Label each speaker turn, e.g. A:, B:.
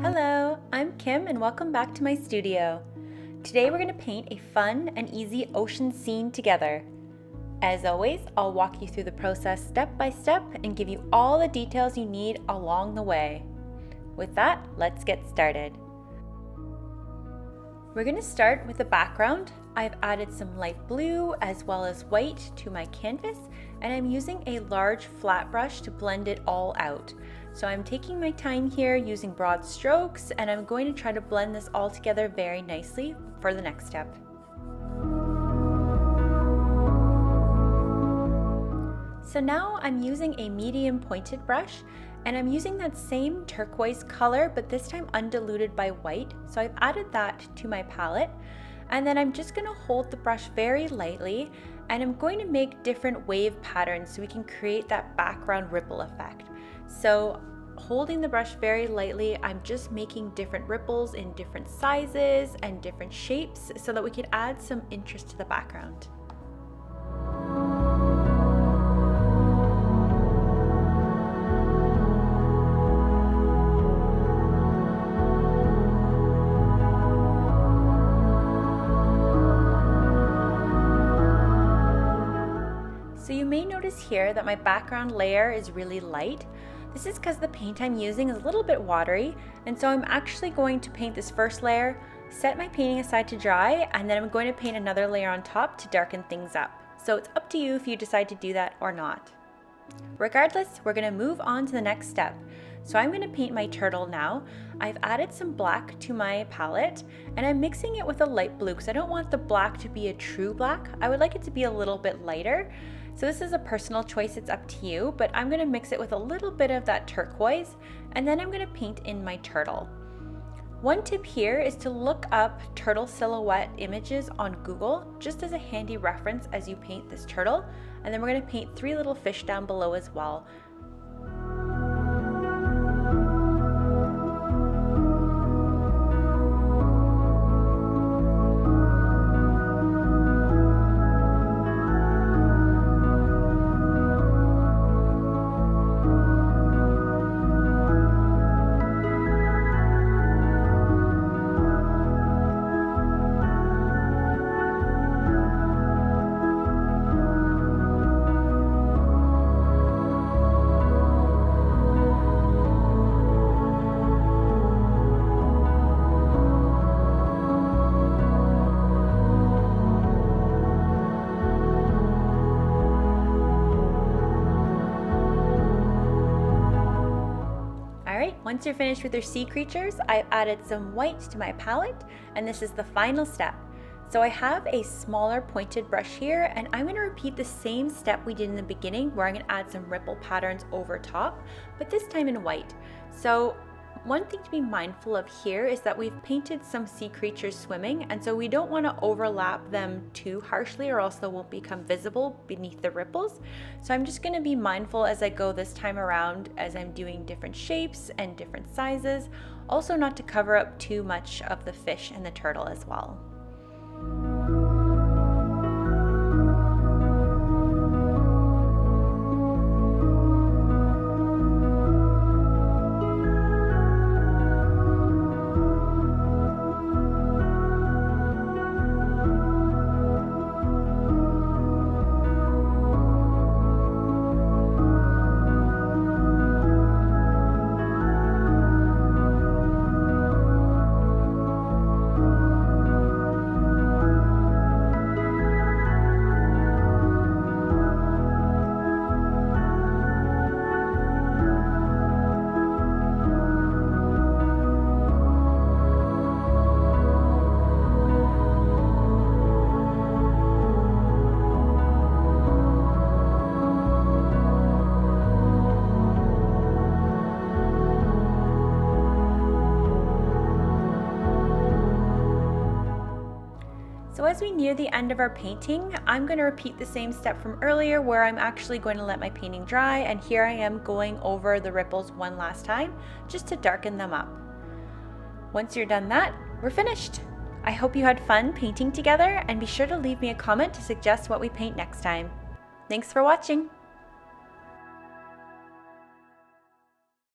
A: Hello, I'm Kim and welcome back to my studio. Today we're going to paint a fun and easy ocean scene together. As always, I'll walk you through the process step by step and give you all the details you need along the way. With that, let's get started. We're going to start with the background. I've added some light blue as well as white to my canvas, and I'm using a large flat brush to blend it all out. So I'm taking my time here using broad strokes, and I'm going to try to blend this all together very nicely for the next step. So now I'm using a medium pointed brush, and I'm using that same turquoise color, but this time undiluted by white. So I've added that to my palette, and then I'm just going to hold the brush very lightly, and I'm going to make different wave patterns so we can create that background ripple effect. So holding the brush very lightly, I'm just making different ripples in different sizes and different shapes so that we can add some interest to the background. So you may notice here that my background layer is really light. This is because the paint I'm using is a little bit watery, and so I'm actually going to paint this first layer, set my painting aside to dry, and then I'm going to paint another layer on top to darken things up. So it's up to you if you decide to do that or not. Regardless, we're going to move on to the next step. So I'm going to paint my turtle now. I've added some black to my palette, and I'm mixing it with a light blue because I don't want the black to be a true black. I would like it to be a little bit lighter. So this is a personal choice, it's up to you, but I'm going to mix it with a little bit of that turquoise, and then I'm going to paint in my turtle. One tip here is to look up turtle silhouette images on Google, just as a handy reference as you paint this turtle, and then we're going to paint 3 little fish down below as well. Once you're finished with your sea creatures, I've added some white to my palette, and this is the final step. So I have a smaller pointed brush here, and I'm going to repeat the same step we did in the beginning where I'm going to add some ripple patterns over top, but this time in white. So one thing to be mindful of here is that we've painted some sea creatures swimming, and so we don't want to overlap them too harshly or else they won't become visible beneath the ripples. So I'm just going to be mindful as I go this time around as I'm doing different shapes and different sizes. Also not to cover up too much of the fish and the turtle as well. So as we near the end of our painting, I'm going to repeat the same step from earlier where I'm actually going to let my painting dry, and here I am going over the ripples one last time just to darken them up. Once you're done that, we're finished. I hope you had fun painting together, and be sure to leave me a comment to suggest what we paint next time. Thanks for watching!